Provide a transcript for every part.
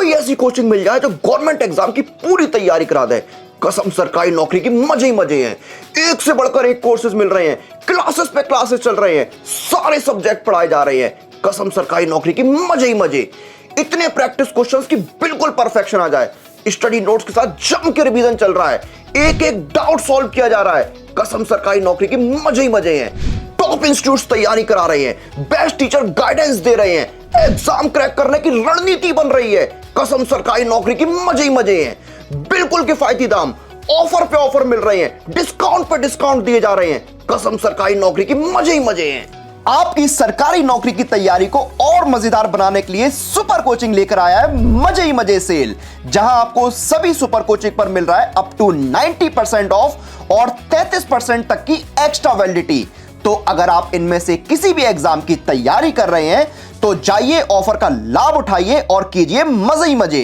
कोई ऐसी कोचिंग मिल जाए जो गवर्नमेंट एग्जाम की पूरी तैयारी करा दे। कसम सरकारी नौकरी की मजे ही मजे हैं। एक से बढ़कर एक कोर्सेज मिल रहे हैं, क्लासेस पे क्लासेस चल रहे हैं, सारे सब्जेक्ट पढ़ाए जा रहे हैं। कसम सरकारी नौकरी की मजे ही मजे। इतने प्रैक्टिस क्वेश्चंस की बिल्कुल परफेक्शन आ जाए। स्टडी नोट्स के साथ जम के रिवीजन चल रहा है, एक एक डाउट सॉल्व किया जा रहा है। कसम सरकारी नौकरी की मजे ही मजे हैं। टॉप इंस्टीट्यूट्स तैयारी करा रहे हैं, बेस्ट टीचर गाइडेंस दे रहे हैं, एग्जाम क्रैक करने की रणनीति बन रही है। कसम सरकारी नौकरी की मजे ही मजे हैं। बिल्कुल किफायती दाम, ऑफर पे ऑफर मिल रहे हैं, डिस्काउंट पे डिस्काउंट दिए जा रहे हैं। कसम सरकारी नौकरी की मजे ही मजे हैं। आपकी सरकारी नौकरी की तैयारी को और मजेदार बनाने के लिए सुपर कोचिंग लेकर आया है मजे ही मजे सेल, जहां आपको सभी सुपर कोचिंग पर मिल रहा है अप टू 90% ऑफ और 33% तक की एक्स्ट्रा वैलिडिटी। तो अगर आप इनमें से किसी भी एग्जाम की तैयारी कर रहे हैं तो जाइए, ऑफर का लाभ उठाइए और कीजिए मजे ही मजे।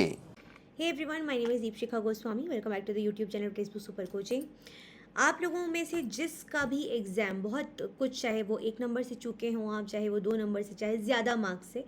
Hey everyone, my name is Deepshikha Goswami. Welcome back to the YouTube channel Facebook Super Coaching. आप लोगों में से जिसका भी एग्ज़ाम बहुत कुछ, चाहे वो 1 नंबर से चुके हों आप, चाहे वो 2 नंबर से, चाहे ज़्यादा मार्क्स से,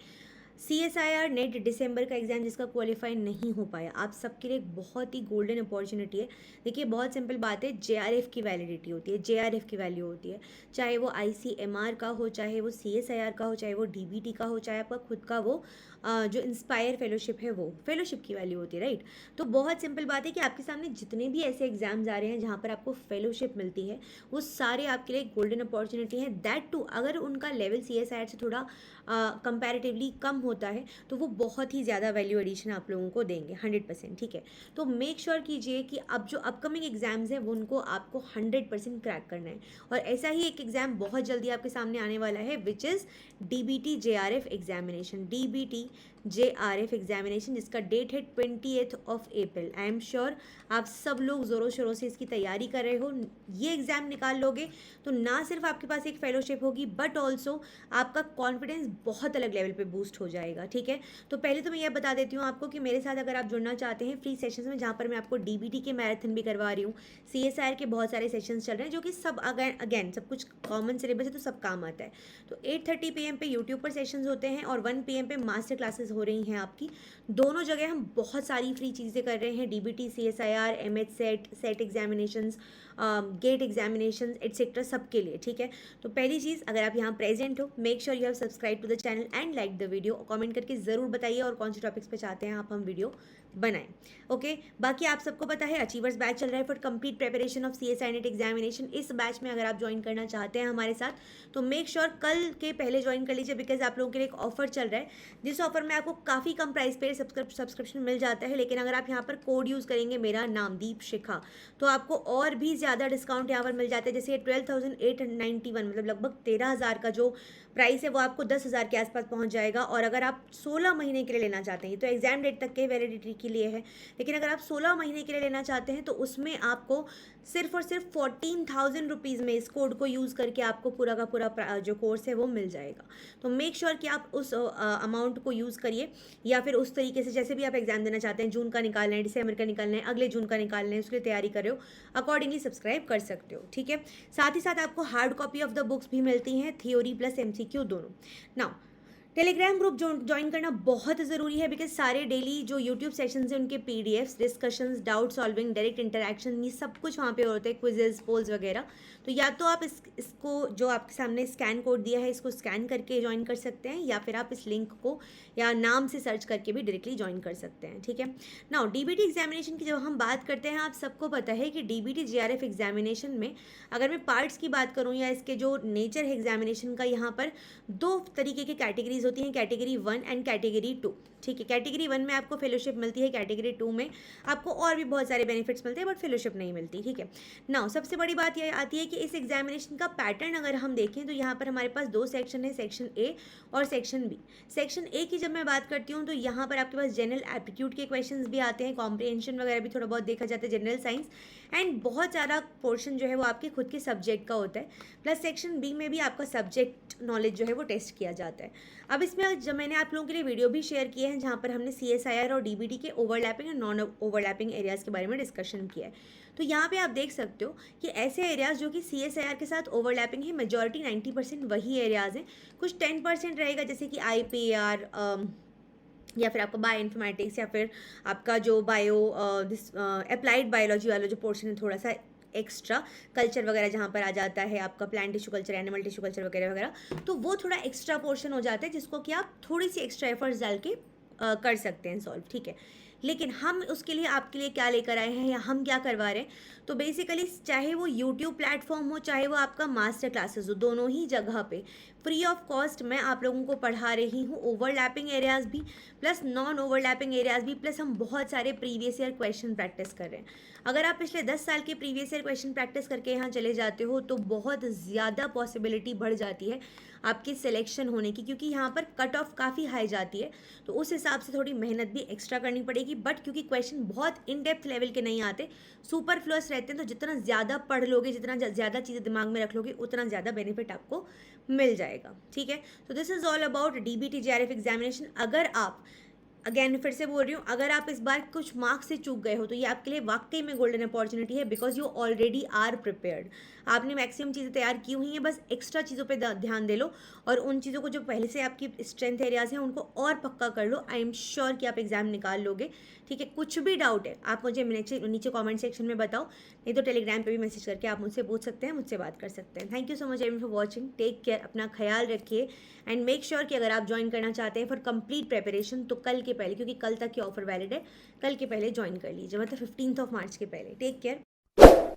CSIR नेट दिसंबर का एग्ज़ाम जिसका क्वालिफाई नहीं हो पाया, आप सबके लिए एक बहुत ही गोल्डन अपॉर्चुनिटी है। देखिए बहुत सिंपल बात है, JRF की वैलिडिटी होती है, JRF की वैल्यू होती है, चाहे वो ICMR का हो, चाहे वो CSIR का हो, चाहे वो DBT का हो, चाहे आपका खुद का वो जो इंस्पायर फेलोशिप है वो फेलोशिप की वैल्यू होती है, राइट। तो बहुत सिंपल बात है कि आपके सामने जितने भी ऐसे एग्जाम्स आ रहे हैं जहाँ पर आपको फेलोशिप मिलती है, वो सारे आपके लिए गोल्डन अपॉर्चुनिटी है। दैट टू अगर उनका लेवल CSIR से थोड़ा कंपैरेटिवली कम होता है तो वो बहुत ही ज़्यादा वैल्यू एडिशन आप लोगों को देंगे 100%, ठीक है। तो मेक श्योर कीजिए कि अब जो अपकमिंग एग्जाम्स हैं वो उनको आपको 100% क्रैक करना है। और ऐसा ही एक एग्ज़ाम बहुत जल्दी आपके सामने आने वाला है, which is DBT JRF examination, DBT JRF examination, जिसका डेट है 20th of April. I am sure आप सब लोग ज़ोरों शोरों से इसकी तैयारी कर रहे हो। ये एग्ज़ाम निकाल लोगे तो ना सिर्फ आपके पास एक फेलोशिप होगी, बट ऑल्सो आपका कॉन्फिडेंस बहुत अलग लेवल पे बूस्ट हो जाएगा, ठीक है। तो पहले तो मैं ये बता देती हूँ आपको कि मेरे साथ अगर आप जुड़ना चाहते हैं फ्री सेशंस में, जहाँ पर मैं आपको DBT के मैराथन भी करवा रही हूँ, CSIR के बहुत सारे सेशंस चल रहे हैं जो कि सब अगेन सब कुछ कॉमन सिलेबस है तो सब काम आता है। तो 8:30 PM पे यूट्यूब पर सेशंस होते हैं और 1 PM पे मास्टर क्लासेस हो रही हैं आपकी। दोनों जगह हम बहुत सारी फ्री चीज़ें कर रहे हैं, DBT CSIR MH set examinations, GATE examinations etcetera सबके लिए, ठीक है। तो पहली चीज़, अगर आप यहाँ प्रेजेंट हो, make sure you have subscribe to the channel and like the video. Comment करके ज़रूर बताइए और कौन से टॉपिक्स पे चाहते हैं आप हम वीडियो बनाएं, ओके। बाकी आप सबको पता है अचीवर्स बैच चल रहा है for complete preparation of CSIR net examination. इस बैच में अगर आप ज्वाइन करना चाहते हैं हमारे साथ तो मेक श्योर कल के पहले ज्वाइन कर लीजिए, बिकॉज आप लोगों के लिए एक ऑफर चल रहा है, जिस ऑफर में आपको काफ़ी कम प्राइस पे सब्सक्रिप्शन मिल जाता है। लेकिन अगर आप यहाँ पर कोड यूज़ करेंगे, मेरा नाम दीपशिखा, तो आपको और भी ज़्यादा डिस्काउंट यहाँ पर मिल जाता है। जैसे 12,891 मतलब लगभग 13,000 का जो प्राइस है वो आपको 10,000 के आसपास पहुँच जाएगा। और अगर आप 16 महीने के लिए लेना चाहते हैं, तो एग्जाम डेट तक के वैलिडिटी के लिए है, लेकिन अगर आप 16 महीने के लिए लेना चाहते हैं तो उसमें आपको सिर्फ और सिर्फ 14,000 रुपीज़ में इस कोड को यूज़ करके आपको पूरा का पूरा जो कोर्स है वो मिल जाएगा। तो मेक श्योर कि आप उस अमाउंट को यूज़ करिए, या फिर उस तरीके से जैसे भी आप एग्जाम देना चाहते हैं, जून का निकालना है, दिसंबर का निकालना है, अगले जून का निकालना है, उसके लिए तैयारी कर रहे हो, अकॉर्डिंगली सब्सक्राइब कर सकते हो, ठीक है। साथ ही साथ आपको hard copy of the books भी मिलती हैं, थ्योरी प्लस MCQ दोनों। नाउ टेलीग्राम ग्रुप ज्वाइन करना बहुत ज़रूरी है, बिकॉज सारे डेली जो यूट्यूब सेशंस हैं उनके PDFs, discussions, doubt solving, direct interaction, ये सब कुछ वहाँ पे होते हैं, क्विजेस, पोल्स वगैरह। तो या तो आप इसको जो आपके सामने स्कैन कोड दिया है इसको स्कैन करके ज्वाइन कर सकते हैं, या फिर आप इस लिंक को या नाम से सर्च करके भी डायरेक्टली ज्वाइन कर सकते हैं, ठीक है। नाउ DBT एग्जामिनेशन की जब हम बात करते हैं, आप सबको पता है कि DBT JRF एग्जामिनेशन में अगर मैं पार्ट्स की बात करूँ या इसके जो नेचर है एग्जामिनेशन का, यहाँ पर 2 तरीके की कैटेगरीज होती हैं, कैटेगरी 1 एंड कैटेगरी 2, ठीक है। कैटेगरी 1 में आपको फेलोशिप मिलती है, कैटेगरी 2 में आपको और भी बहुत सारे बेनिफिट्स मिलते हैं बट फेलोशिप नहीं मिलती, ठीक है। नाउ सबसे बड़ी बात यह आती है कि इस एग्जामिनेशन का पैटर्न अगर हम देखें तो यहाँ पर हमारे पास 2 सेक्शन है, सेक्शन A और सेक्शन B। सेक्शन A की जब मैं बात करती हूँ तो यहाँ पर आपके पास जनरल एप्टीट्यूड के क्वेश्चंस भी आते हैं, कॉम्प्रिहेंशन वगैरह भी थोड़ा बहुत देखा जाता है, जनरल साइंस, एंड बहुत ज़्यादा पोर्शन जो है वो आपके खुद के सब्जेक्ट का होता है। प्लस सेक्शन B में भी आपका सब्जेक्ट नॉलेज जो है वो टेस्ट किया जाता है। अब इसमें जब मैंने आप लोगों के लिए वीडियो भी शेयर किए हैं जहाँ पर हमने CSIR और DBT के ओवरलैपिंग और नॉन ओवरलैपिंग एरियाज़ के बारे में डिस्कशन किया है। तो यहाँ पे आप देख सकते हो कि ऐसे एरियाज़ जो कि CSIR के साथ ओवरलैपिंग है, मेजॉरिटी 90% वही एरियाज़ हैं। कुछ 10% रहेगा जैसे कि IPAR, या फिर आपका बायो इन्फॉर्मेटिक्स या फिर आपका जो बायो अप्लाइड बायोलॉजी वाला जो पोर्शन है थोड़ा सा एक्स्ट्रा कल्चर वगैरह जहाँ पर आ जाता है आपका plant tissue culture animal tissue culture वगैरह वगैरह, तो वो थोड़ा एक्स्ट्रा पोर्शन हो जाता है जिसको कि आप थोड़ी सी एक्स्ट्रा एफर्ट्स डाल के कर सकते हैं सॉल्व, ठीक है। लेकिन हम उसके लिए आपके लिए क्या लेकर आए हैं या हम क्या करवा रहे हैं, तो बेसिकली चाहे वो यूट्यूब प्लेटफॉर्म हो चाहे वो आपका मास्टर क्लासेस हो, दोनों ही जगह पे फ्री ऑफ कॉस्ट मैं आप लोगों को पढ़ा रही हूँ। ओवरलैपिंग एरियाज़ भी प्लस नॉन ओवरलैपिंग एरियाज़ भी, प्लस हम बहुत सारे प्रीवियस ईयर क्वेश्चन प्रैक्टिस कर रहे हैं। अगर आप पिछले 10 साल के प्रीवियस ईयर क्वेश्चन प्रैक्टिस करके यहाँ चले जाते हो तो बहुत ज़्यादा पॉसिबिलिटी बढ़ जाती है आपकी सिलेक्शन होने की, क्योंकि यहाँ पर कट ऑफ काफ़ी हाई जाती है, तो उस हिसाब से थोड़ी मेहनत भी एक्स्ट्रा करनी पड़ेगी। बट क्योंकि क्वेश्चन बहुत इन डेप्थ लेवल के नहीं आते, सुपर फ्लूअस रहते हैं, तो जितना ज़्यादा पढ़ लोगे, जितना ज़्यादा चीज़ें दिमाग में रख लोगे, उतना ज़्यादा बेनिफिट आपको मिल जाएगा, ठीक है। तो this is all about DBT JRF examination. अगर आप अगेन फिर से बोल रही हूँ, अगर आप इस बार कुछ मार्क्स से चूक गए हो तो ये आपके लिए वाकई में गोल्डन अपॉर्चुनिटी है, because you already are prepared. आपने मैक्सिमम चीज़ें तैयार की हुई हैं, बस एक्स्ट्रा चीज़ों पे ध्यान दे लो और उन चीज़ों को जो पहले से आपकी स्ट्रेंथ एरियाज़ हैं उनको और पक्का कर लो। आई एम श्योर कि आप एग्जाम निकाल लोगे, ठीक है। कुछ भी डाउट है आप मुझे नीचे कॉमेंट सेक्शन में बताओ, नहीं तो टेलीग्राम पे भी मैसेज करके आप मुझसे पूछ सकते हैं, मुझसे बात कर सकते हैं। Thank you so much everyone for watching, take care, अपना ख्याल रखिए एंड मेक श्योर कि अगर आप ज्वाइन करना चाहते हैं फॉर कंप्लीट प्रिपरेशन तो कल के पहले, क्योंकि कल तक की ऑफर वैलिड है, कल के पहले ज्वाइन कर लीजिए, मतलब 15 मार्च के पहले। Take care.